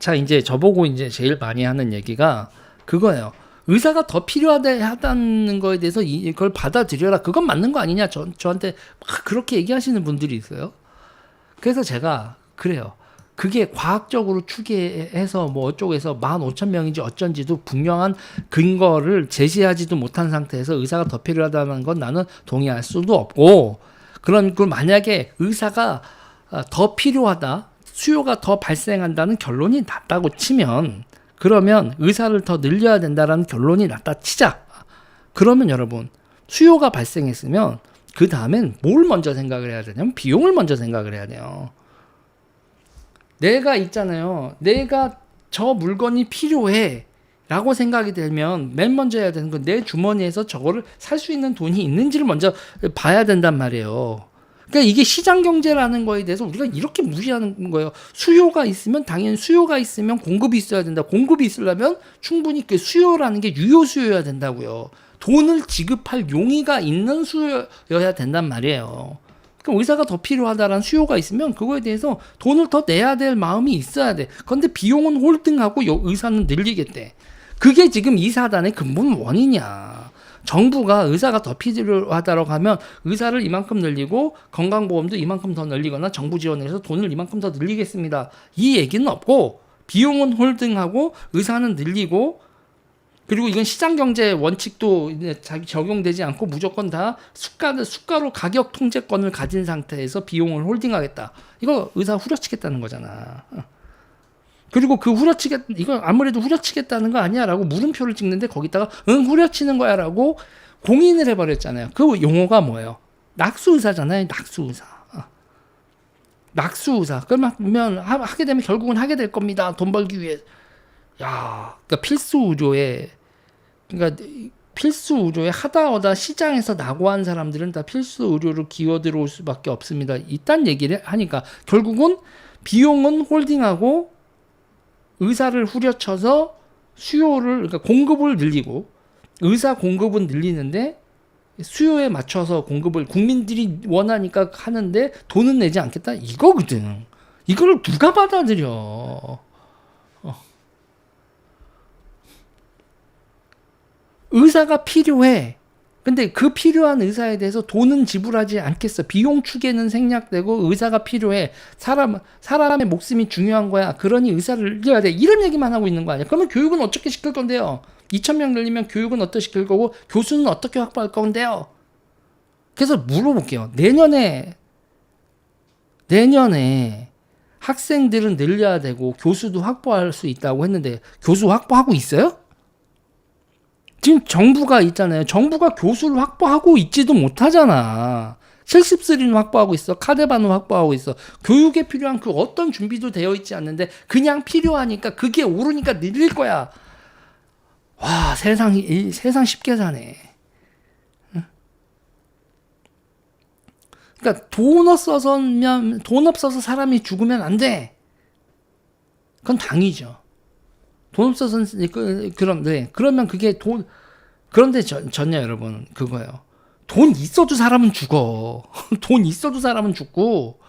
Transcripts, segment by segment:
자, 이제 저보고 이제 제일 많이 하는 얘기가 그거예요. 의사가 더 필요하다는 거에 대해서 이걸 받아들여라. 그건 맞는 거 아니냐. 저한테 막 그렇게 얘기하시는 분들이 있어요. 그래서 제가 그래요. 그게 과학적으로 추계해서 뭐 어쩌고해서 15,000명인지 어쩐지도 분명한 근거를 제시하지도 못한 상태에서 의사가 더 필요하다는 건 나는 동의할 수도 없고, 그런 걸 만약에 의사가 더 필요하다, 수요가 더 발생한다는 결론이 났다고 치면, 그러면 의사를 더 늘려야 된다라는 결론이 났다 치자. 그러면 여러분, 수요가 발생했으면 그 다음엔 뭘 먼저 생각을 해야 되냐면 비용을 먼저 생각을 해야 돼요. 내가 있잖아요. 내가 저 물건이 필요해 라고 생각이 되면 맨 먼저 해야 되는 건 내 주머니에서 저거를 살 수 있는 돈이 있는지를 먼저 봐야 된단 말이에요. 그러니까 이게 시장 경제라는 거에 대해서 우리가 이렇게 무시하는 거예요. 수요가 있으면 당연히 수요가 있으면 공급이 있어야 된다. 공급이 있으려면 충분히 그 수요라는 게 유효 수요여야 된다고요. 돈을 지급할 용의가 있는 수요여야 된단 말이에요. 그럼 의사가 더 필요하다라는 수요가 있으면 그거에 대해서 돈을 더 내야 될 마음이 있어야 돼. 그런데 비용은 홀딩하고 의사는 늘리겠대. 그게 지금 이 사단의 근본 원인이야. 정부가 의사가 더 필요하다고 하면 의사를 이만큼 늘리고 건강보험도 이만큼 더 늘리거나 정부 지원해서 돈을 이만큼 더 늘리겠습니다. 이 얘기는 없고 비용은 홀딩하고 의사는 늘리고, 그리고 이건 시장경제 원칙도 자기 적용되지 않고 무조건 다 수가로 가격 통제권을 가진 상태에서 비용을 홀딩하겠다. 이거 의사 후려치겠다는 거잖아. 그리고 그 이거 아무래도 후려치겠다는 거 아니야? 라고 물음표를 찍는데 거기다가 응, 후려치는 거야 라고 공인을 해버렸잖아요. 그 용어가 뭐예요? 낙수의사잖아요. 낙수의사. 낙수의사. 그러면 하게 되면 결국은 하게 될 겁니다. 돈 벌기 위해. 야, 그러니까 필수 의료에 하다하다 시장에서 낙오한 사람들은 다 필수 의료로 기어 들어올 수밖에 없습니다. 이딴 얘기를 하니까 결국은 비용은 홀딩하고 의사를 후려쳐서 수요를, 그러니까 공급을 늘리고 의사 공급은 늘리는데 수요에 맞춰서 공급을 국민들이 원하니까 하는데 돈은 내지 않겠다 이거거든. 이걸 누가 받아들여? 의사가 필요해. 근데 그 필요한 의사에 대해서 돈은 지불하지 않겠어. 비용 추계는 생략되고 의사가 필요해. 사람의 목숨이 중요한 거야. 그러니 의사를 늘려야 돼. 이런 얘기만 하고 있는 거 아니야. 그러면 교육은 어떻게 시킬 건데요? 2,000명 늘리면 교육은 어떻게 시킬 거고 교수는 어떻게 확보할 건데요? 그래서 물어볼게요. 내년에 학생들은 늘려야 되고 교수도 확보할 수 있다고 했는데 교수 확보하고 있어요? 지금 정부가 있잖아요. 정부가 교수를 확보하고 있지도 못하잖아. 실습실은 확보하고 있어. 카데반은 확보하고 있어. 교육에 필요한 그 어떤 준비도 되어 있지 않는데 그냥 필요하니까 그게 오르니까 늘릴 거야. 와, 세상 쉽게 사네. 그러니까 돈 없어서 사람이 죽으면 안 돼. 그건 당이죠. 돈 없어서는 그러면 그게 그런데 전요 여러분 그거예요. 돈 있어도 사람은 죽어. 돈 있어도 사람은 죽고,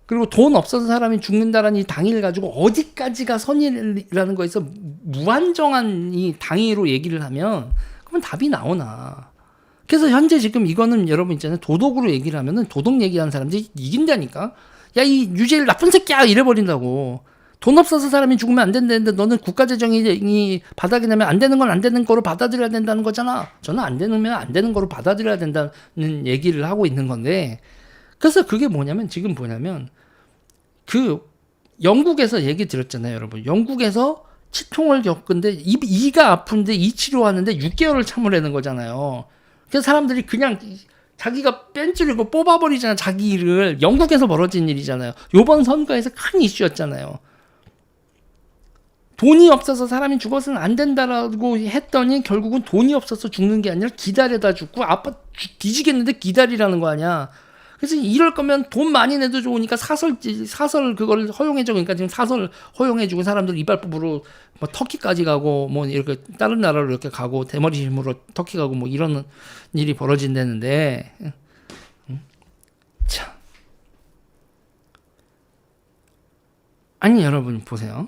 그리고 돈 없어서 사람이 죽는다라는 이 당위를 가지고 어디까지가 선이라는 거에서 무한정한 이 당위로 얘기를 하면 그러면 답이 나오나. 그래서 현재 지금 이거는 여러분 있잖아요. 도덕으로 얘기를 하면은 도덕 얘기하는 사람들이 이긴다니까. 야, 이 유재일 나쁜 새끼야 이래버린다고. 돈 없어서 사람이 죽으면 안 된다는데 너는 국가 재정이 바닥이 나면 안 되는 건 안 되는 거로 받아들여야 된다는 거잖아. 저는 안 되면 안 되는 거로 받아들여야 된다는 얘기를 하고 있는 건데, 그래서 그게 지금 뭐냐면 그 영국에서 얘기 들었잖아요, 여러분. 영국에서 치통을 겪은데 이가 아픈데 이 치료하는데 6개월을 참으라는 거잖아요. 그래서 사람들이 그냥 자기가 뺀질이고 뽑아버리잖아, 자기 일을. 영국에서 벌어진 일이잖아요. 요번 선거에서 큰 이슈였잖아요. 돈이 없어서 사람이 죽어서는 안 된다라고 했더니 결국은 돈이 없어서 죽는 게 아니라 기다려다 죽고 아빠 뒤지겠는데 기다리라는 거 아니야. 그래서 이럴 거면 돈 많이 내도 좋으니까 사설 그걸 허용해줘. 그러니까 지금 사설 허용해주고 사람들 이발법으로 뭐 터키까지 가고 뭐 이렇게 다른 나라로 이렇게 가고 대머리 힘으로 터키 가고 뭐 이런 일이 벌어진다는데, 참. 아니 여러분 보세요.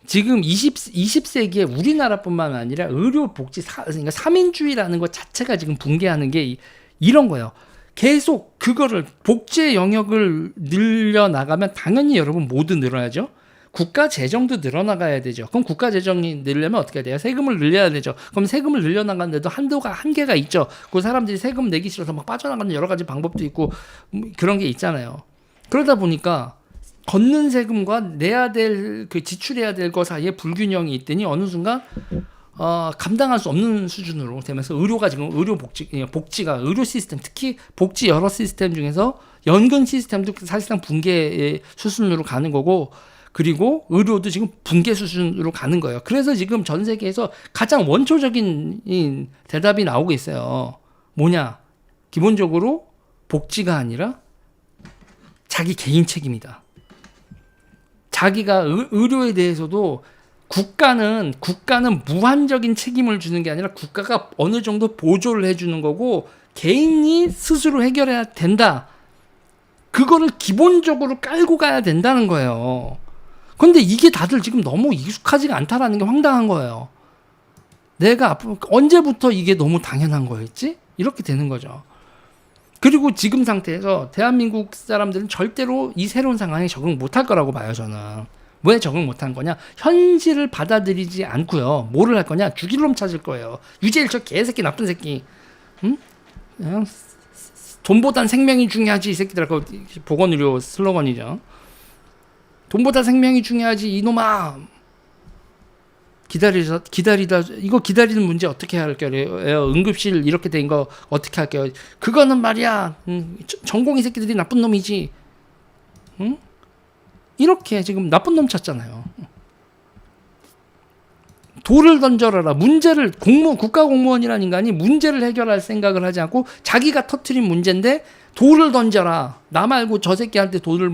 지금 20세기에 우리나라뿐만 아니라 의료복지 그러니까 3인주의라는 것 자체가 지금 붕괴하는 게 이런 거예요. 계속 그거를 복지의 영역을 늘려나가면 당연히 여러분 모두 늘어야죠. 국가 재정도 늘어나가야 되죠. 그럼 국가 재정이 늘려면 어떻게 돼요? 세금을 늘려야 되죠. 그럼 세금을 늘려나가는데도 한계가 있죠. 그 사람들이 세금 내기 싫어서 막 빠져나가는 여러 가지 방법도 있고 그런 게 있잖아요. 그러다 보니까 걷는 세금과 내야 될 그 지출해야 될 거 사이에 불균형이 있더니 어느 순간 감당할 수 없는 수준으로 되면서 의료가 지금 복지가 의료 시스템 특히 복지 여러 시스템 중에서 연금 시스템도 사실상 붕괴의 수순으로 가는 거고 그리고 의료도 지금 붕괴 수준으로 가는 거예요. 그래서 지금 전 세계에서 가장 원초적인 대답이 나오고 있어요. 뭐냐? 기본적으로 복지가 아니라 자기 개인 책임이다. 자기가 의료에 대해서도 국가는 무한적인 책임을 주는 게 아니라 국가가 어느 정도 보조를 해주는 거고 개인이 스스로 해결해야 된다. 그거를 기본적으로 깔고 가야 된다는 거예요. 근데 이게 다들 지금 너무 익숙하지가 않다라는 게 황당한 거예요. 내가 앞으로 언제부터 이게 너무 당연한 거였지? 이렇게 되는 거죠. 그리고 지금 상태에서 대한민국 사람들은 절대로 이 새로운 상황에 적응 못할 거라고 봐요, 저는. 왜 적응 못한 거냐? 현실을 받아들이지 않고요. 뭐를 할 거냐? 죽일 놈 찾을 거예요. 유재일 저 개새끼 나쁜 새끼. 응? 돈보단 생명이 중요하지 이 새끼들. 그 보건의료 슬로건이죠. 돈보다 생명이 중요하지 이놈아. 기다리다 이거 기다리는 문제 어떻게 할게요? 응급실 이렇게 된 거 어떻게 할게요? 그거는 말이야 전공의 새끼들이 나쁜 놈이지. 응? 이렇게 지금 나쁜 놈 찾잖아요. 돌을 던져라. 문제를 국가 공무원이라는 인간이 문제를 해결할 생각을 하지 않고 자기가 터트린 문제인데 돌을 던져라. 나 말고 저 새끼한테 돌을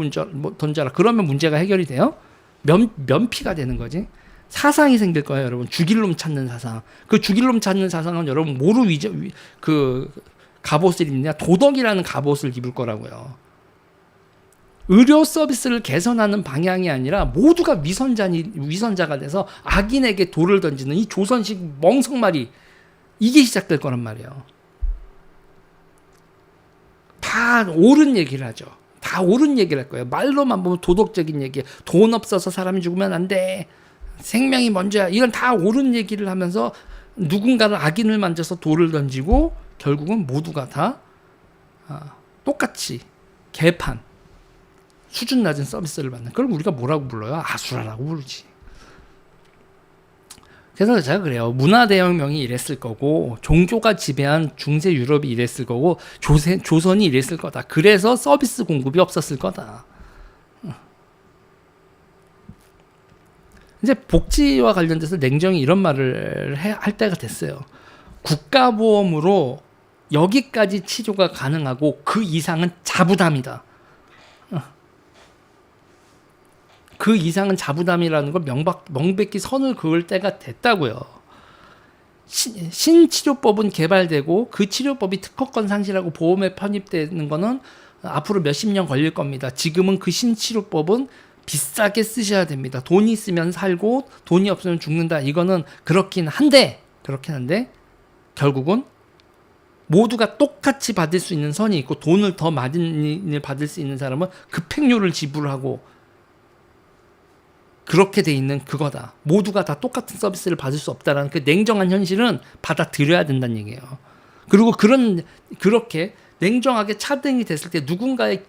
던져라. 그러면 문제가 해결이 돼요? 면피가 되는 거지. 사상이 생길 거예요, 여러분. 죽일 놈 찾는 사상. 그 죽일 놈 찾는 사상은 여러분 뭐로 갑옷을 입느냐? 도덕이라는 갑옷을 입을 거라고요. 의료 서비스를 개선하는 방향이 아니라 모두가 위선자가 돼서 악인에게 돌을 던지는 이 조선식 멍석말이 이게 시작될 거란 말이에요. 다 옳은 얘기를 하죠. 다 옳은 얘기를 할 거예요. 말로만 보면 도덕적인 얘기. 돈 없어서 사람이 죽으면 안 돼. 생명이 먼저야. 이건 다 옳은 얘기를 하면서 누군가를 악인을 만져서 돌을 던지고 결국은 모두가 다 똑같이 개판 수준 낮은 서비스를 받는. 그걸 우리가 뭐라고 불러요? 아수라라고 부르지. 그래서 제가 그래요. 문화대혁명이 이랬을 거고 종교가 지배한 중세 유럽이 이랬을 거고 조선이 이랬을 거다. 그래서 서비스 공급이 없었을 거다. 이제 복지와 관련돼서 냉정히 이런 말을 할 때가 됐어요. 국가보험으로 여기까지 치료가 가능하고 그 이상은 자부담이다. 그 이상은 자부담이라는 걸 명백히 선을 그을 때가 됐다고요. 신치료법은 개발되고 그 치료법이 특허권 상실하고 보험에 편입되는 거는 앞으로 몇십 년 걸릴 겁니다. 지금은 그 신치료법은 비싸게 쓰셔야 됩니다. 돈이 있으면 살고 돈이 없으면 죽는다. 이거는 그렇긴 한데 결국은 모두가 똑같이 받을 수 있는 선이 있고 돈을 더 많이 받을 수 있는 사람은 급행료를 지불하고 그렇게 돼 있는 그거다. 모두가 다 똑같은 서비스를 받을 수 없다라는 그 냉정한 현실은 받아들여야 된다는 얘기예요. 그리고 그렇게 냉정하게 차등이 됐을 때 누군가의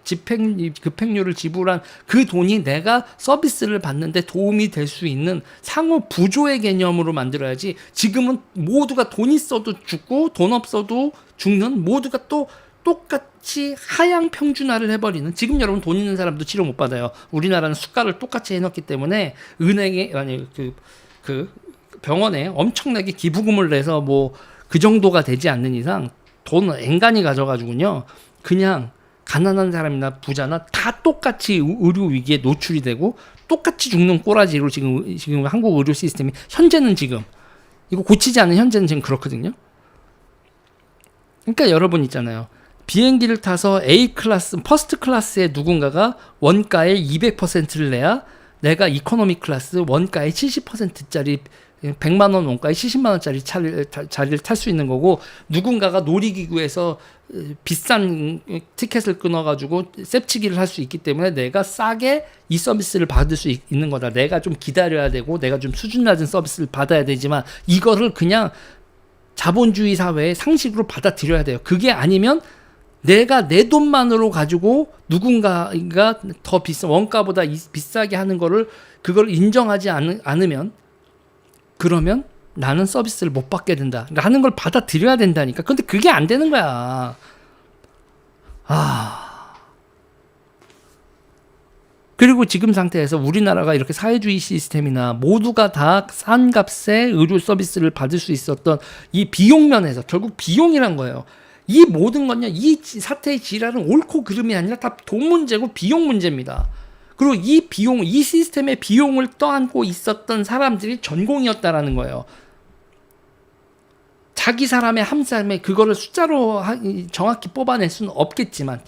급행료를 지불한 그 돈이 내가 서비스를 받는데 도움이 될 수 있는 상호 부조의 개념으로 만들어야지. 지금은 모두가 돈 있어도 죽고 돈 없어도 죽는, 모두가 또 똑같이 하향 평준화를 해버리는. 지금 여러분 돈 있는 사람도 치료 못 받아요. 우리나라는 수가를 똑같이 해놓기 때문에 은행에 그 병원에 엄청나게 기부금을 내서 뭐 그 정도가 되지 않는 이상 돈을 앵간히 가져가지고요, 그냥 가난한 사람이나 부자나 다 똑같이 의료 위기에 노출이 되고 똑같이 죽는 꼬라지로 지금 한국 의료 시스템이 현재는 지금 이거 고치지 않은 현재는 지금 그렇거든요. 그러니까 여러분 있잖아요. 비행기를 타서 A 클래스, 퍼스트 클래스의 누군가가 원가의 200%를 내야 내가 이코노미 클래스 원가의 70%짜리 100만 원 원가에 70만 원짜리 자리를 탈 수 있는 거고, 누군가가 놀이기구에서 비싼 티켓을 끊어가지고 셉치기를 할 수 있기 때문에 내가 싸게 이 서비스를 받을 수 있는 거다. 내가 좀 기다려야 되고 내가 좀 수준 낮은 서비스를 받아야 되지만 이거를 그냥 자본주의 사회의 상식으로 받아들여야 돼요. 그게 아니면 내가 내 돈만으로 가지고 누군가가 더 비싼 원가보다 비싸게 하는 거를 그걸 인정하지 않으면, 그러면 나는 서비스를 못 받게 된다 라는 걸 받아들여야 된다니까. 근데 그게 안 되는 거야. 그리고 지금 상태에서 우리나라가 이렇게 사회주의 시스템이나 모두가 다 싼 값에 의료 서비스를 받을 수 있었던 이 비용 면에서 결국 비용이란 거예요. 이 모든 건요, 이 사태의 지랄은 옳고 그름이 아니라 다 돈 문제고 비용 문제입니다. 그리고 이 비용, 이 시스템의 비용을 떠안고 있었던 사람들이 전공이었다라는 거예요. 자기 사람의 한 사람의 그거를 숫자로 정확히 뽑아낼 수는 없겠지만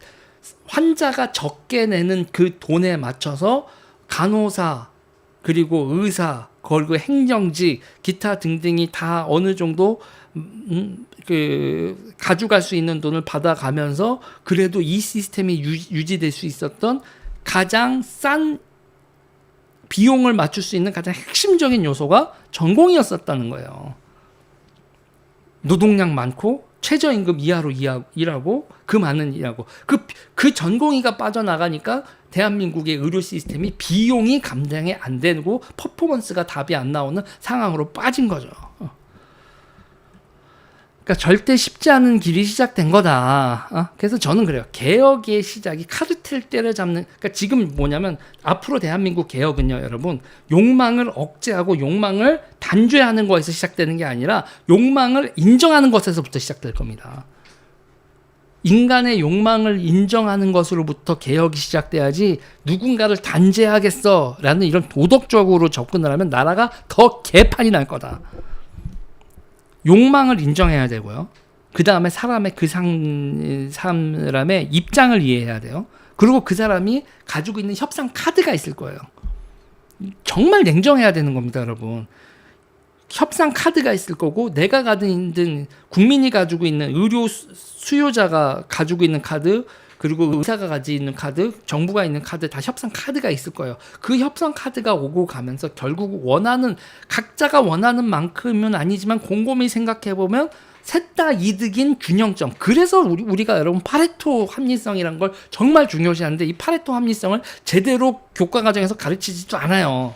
환자가 적게 내는 그 돈에 맞춰서 간호사, 그리고 의사, 그리고 행정직, 기타 등등이 다 어느 정도 그 가져갈 수 있는 돈을 받아가면서 그래도 이 시스템이 유지될 수 있었던 가장 싼 비용을 맞출 수 있는 가장 핵심적인 요소가 전공이었었다는 거예요. 노동량 많고 최저임금 이하로 일하고 그 많은 일하고 그 전공의가 빠져나가니까 대한민국의 의료 시스템이 비용이 감당이 안 되고 퍼포먼스가 답이 안 나오는 상황으로 빠진 거죠. 그러니까 절대 쉽지 않은 길이 시작된 거다. 그래서 저는 그래요. 개혁의 시작이 카르텔 때려잡는, 그러니까 지금 뭐냐면 앞으로 대한민국 개혁은요, 여러분, 욕망을 억제하고 욕망을 단죄하는 것에서 시작되는 게 아니라 욕망을 인정하는 것에서부터 시작될 겁니다. 인간의 욕망을 인정하는 것으로부터 개혁이 시작돼야지 누군가를 단죄하겠어라는 이런 도덕적으로 접근을 하면 나라가 더 개판이 날 거다. 욕망을 인정해야 되고요. 그 다음에 사람의 사람의 입장을 이해해야 돼요. 그리고 그 사람이 가지고 있는 협상 카드가 있을 거예요. 정말 냉정해야 되는 겁니다, 여러분. 협상 카드가 있을 거고, 내가 가지고 있는, 국민이 가지고 있는, 의료 수요자가 가지고 있는 카드, 그리고 의사가 가지고 있는 카드, 정부가 있는 카드, 다 협상 카드가 있을 거예요. 그 협상 카드가 오고 가면서 결국 각자가 원하는 만큼은 아니지만 곰곰이 생각해보면 셋 다 이득인 균형점. 그래서 우리가 여러분 파레토 합리성이란 걸 정말 중요시하는데, 이 파레토 합리성을 제대로 교과 과정에서 가르치지도 않아요.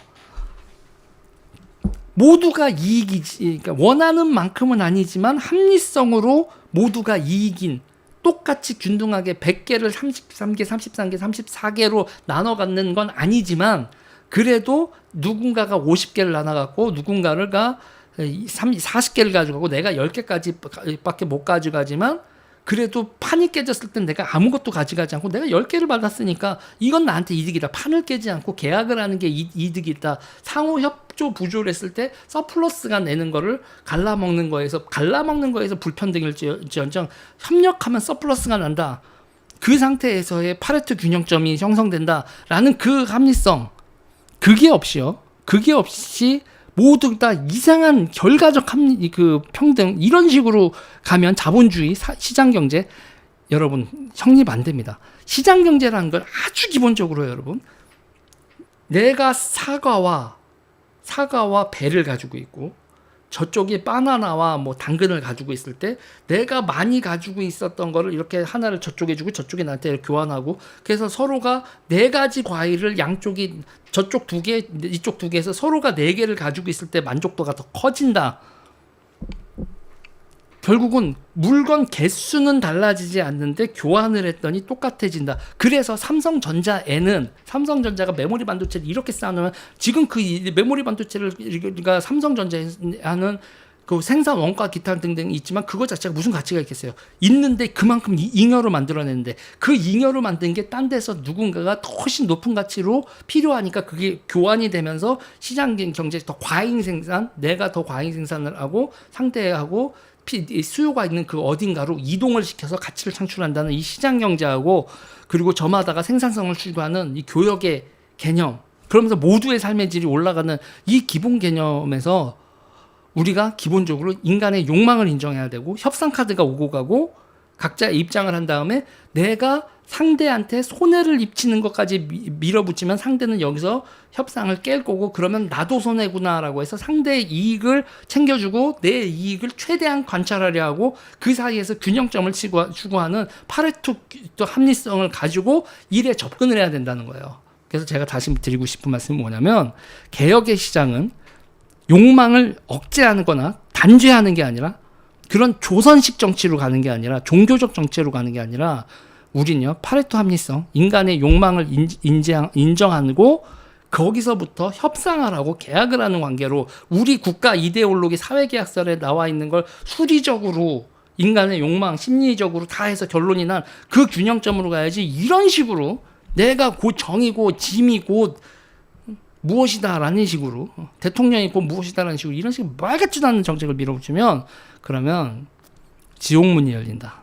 모두가 이익이지, 그러니까 원하는 만큼은 아니지만 합리성으로 모두가 이익인, 똑같이 균등하게 100개를 33개, 33개, 34개로 나눠 갖는 건 아니지만 그래도 누군가가 50개를 나눠 갖고 누군가가 40개를 가져가고 내가 10개까지 밖에 못 가져가지만 그래도 판이 깨졌을 땐 내가 아무것도 가져가지 않고 내가 10개를 받았으니까 이건 나한테 이득이다. 판을 깨지 않고 계약을 하는 게 이득이다. 상호 협조 부조를 했을 때 서플러스가 내는 거를 갈라먹는 거에서 불평등일지언정 협력하면 서플러스가 난다. 그 상태에서의 파레토 균형점이 형성된다라는 그 합리성, 그게 없이 모두 다 이상한 결과적 평등, 이런 식으로 가면 자본주의, 시장경제, 여러분 성립 안 됩니다. 시장경제라는 건 아주 기본적으로 여러분, 내가 사과와 배를 가지고 있고 저쪽이 바나나와 뭐 당근을 가지고 있을 때 내가 많이 가지고 있었던 거를 이렇게 하나를 저쪽에 주고 저쪽에 나한테 교환하고, 그래서 서로가 4가지 과일을 양쪽이 저쪽 2개 이쪽 2개에서 서로가 4개를 가지고 있을 때 만족도가 더 커진다. 결국은 물건 개수는 달라지지 않는데 교환을 했더니 똑같아진다. 그래서 삼성전자가 메모리 반도체를 이렇게 쌓아놓으면 지금 그 메모리 반도체를 삼성전자하는 그 생산 원가 기타 등등 있지만 그거 자체가 무슨 가치가 있겠어요. 있는데 그만큼 잉여로 만들어냈는데 그 잉여로 만든 게 딴 데서 누군가가 훨씬 높은 가치로 필요하니까 그게 교환이 되면서 시장 경제 더 과잉 생산, 내가 더 과잉 생산을 하고 상대하고 이 수요가 있는 그 어딘가로 이동을 시켜서 가치를 창출한다는 이 시장 경제하고, 그리고 저마다가 생산성을 추구하는 이 교역의 개념, 그러면서 모두의 삶의 질이 올라가는 이 기본 개념에서 우리가 기본적으로 인간의 욕망을 인정해야 되고, 협상 카드가 오고 가고 각자의 입장을 한 다음에 내가 상대한테 손해를 입히는 것까지 밀어붙이면 상대는 여기서 협상을 깰 거고, 그러면 나도 손해구나라고 해서 상대의 이익을 챙겨주고 내 이익을 최대한 관찰하려 하고, 그 사이에서 균형점을 추구하는 파레토 합리성을 가지고 일에 접근을 해야 된다는 거예요. 그래서 제가 다시 드리고 싶은 말씀은 뭐냐면, 개혁의 시장은 욕망을 억제하는 거나 단죄하는 게 아니라, 그런 조선식 정치로 가는 게 아니라, 종교적 정치로 가는 게 아니라, 우리는요 파레토 합리성, 인간의 욕망을 인정하고 거기서부터 협상을 하고 계약을 하는 관계로, 우리 국가 이데올로기 사회계약서에 나와 있는 걸 수리적으로 인간의 욕망 심리적으로 다 해서 결론이 난 그 균형점으로 가야지, 이런 식으로 내가 곧 정이고 짐이 곧 무엇이다라는 식으로, 대통령이 곧 무엇이다라는 식으로 이런 식으로 말 같지도 않은 정책을 밀어붙이면, 그러면 지옥문이 열린다.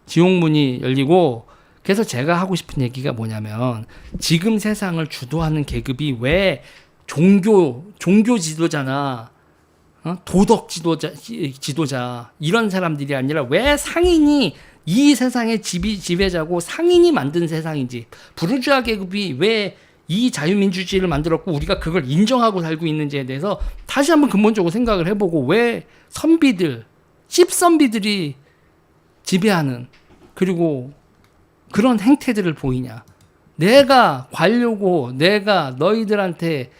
지옥문이 열리고, 그래서 제가 하고 싶은 얘기가 뭐냐면, 지금 세상을 주도하는 계급이 왜 종교 지도자나 도덕 지도자 이런 사람들이 아니라 왜 상인이 이 세상의 지배자고 상인이 만든 세상인지, 부르주아 계급이 왜 이 자유민주주의를 만들었고 우리가 그걸 인정하고 살고 있는지에 대해서 다시 한번 근본적으로 생각을 해보고, 왜 선비들, 씹선비들이 지배하는, 그리고 그런 행태들을 보이냐. 내가 관료고, 내가 너희들한테,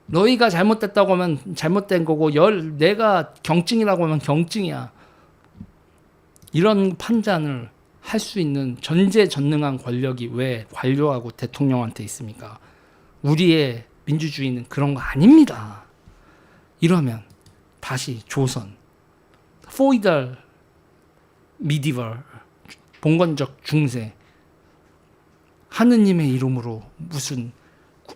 너희가 잘못됐다고 하면 잘못된 거고, 내가 경증이라고 하면 경증이야. 이런 판단을 할 수 있는 전제전능한 권력이 왜 관료하고 대통령한테 있습니까? 우리의 민주주의는 그런 거 아닙니다. 이러면 다시 조선, 포이달 미디벌, 봉건적 중세, 하느님의 이름으로 무슨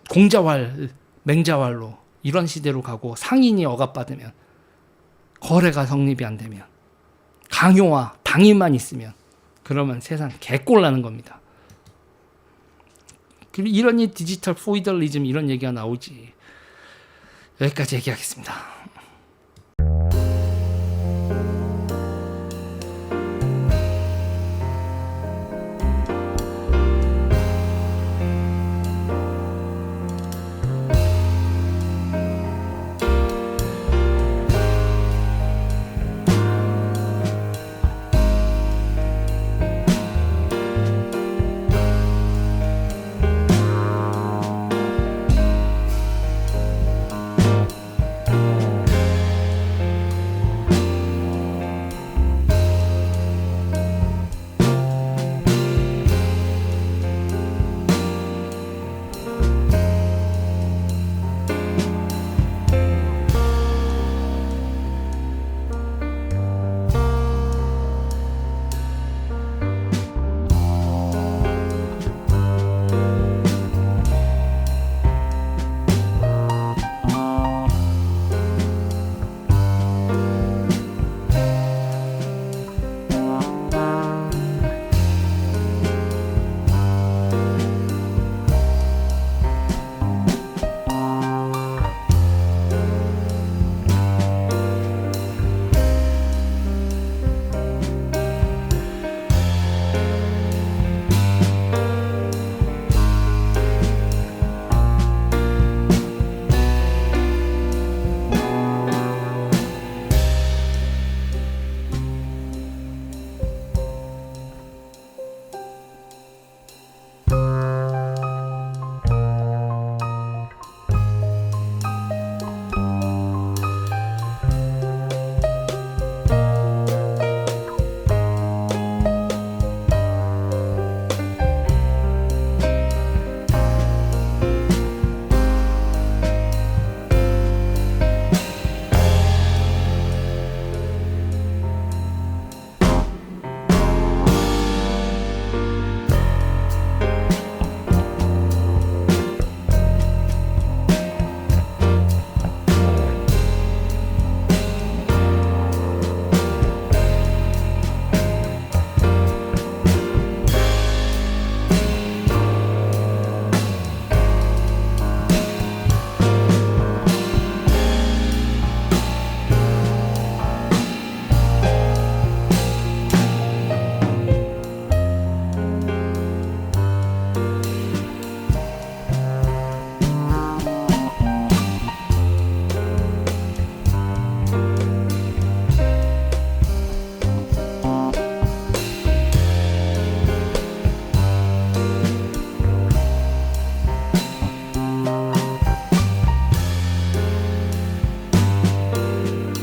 공자왈, 맹자왈로 이런 시대로 가고, 상인이 억압받으면, 거래가 성립이 안 되면, 강요와 당위만 있으면, 그러면 세상 개꼴 나는 겁니다. 그리고 이런 디지털 포이덜리즘 이런 얘기가 나오지. 여기까지 얘기하겠습니다.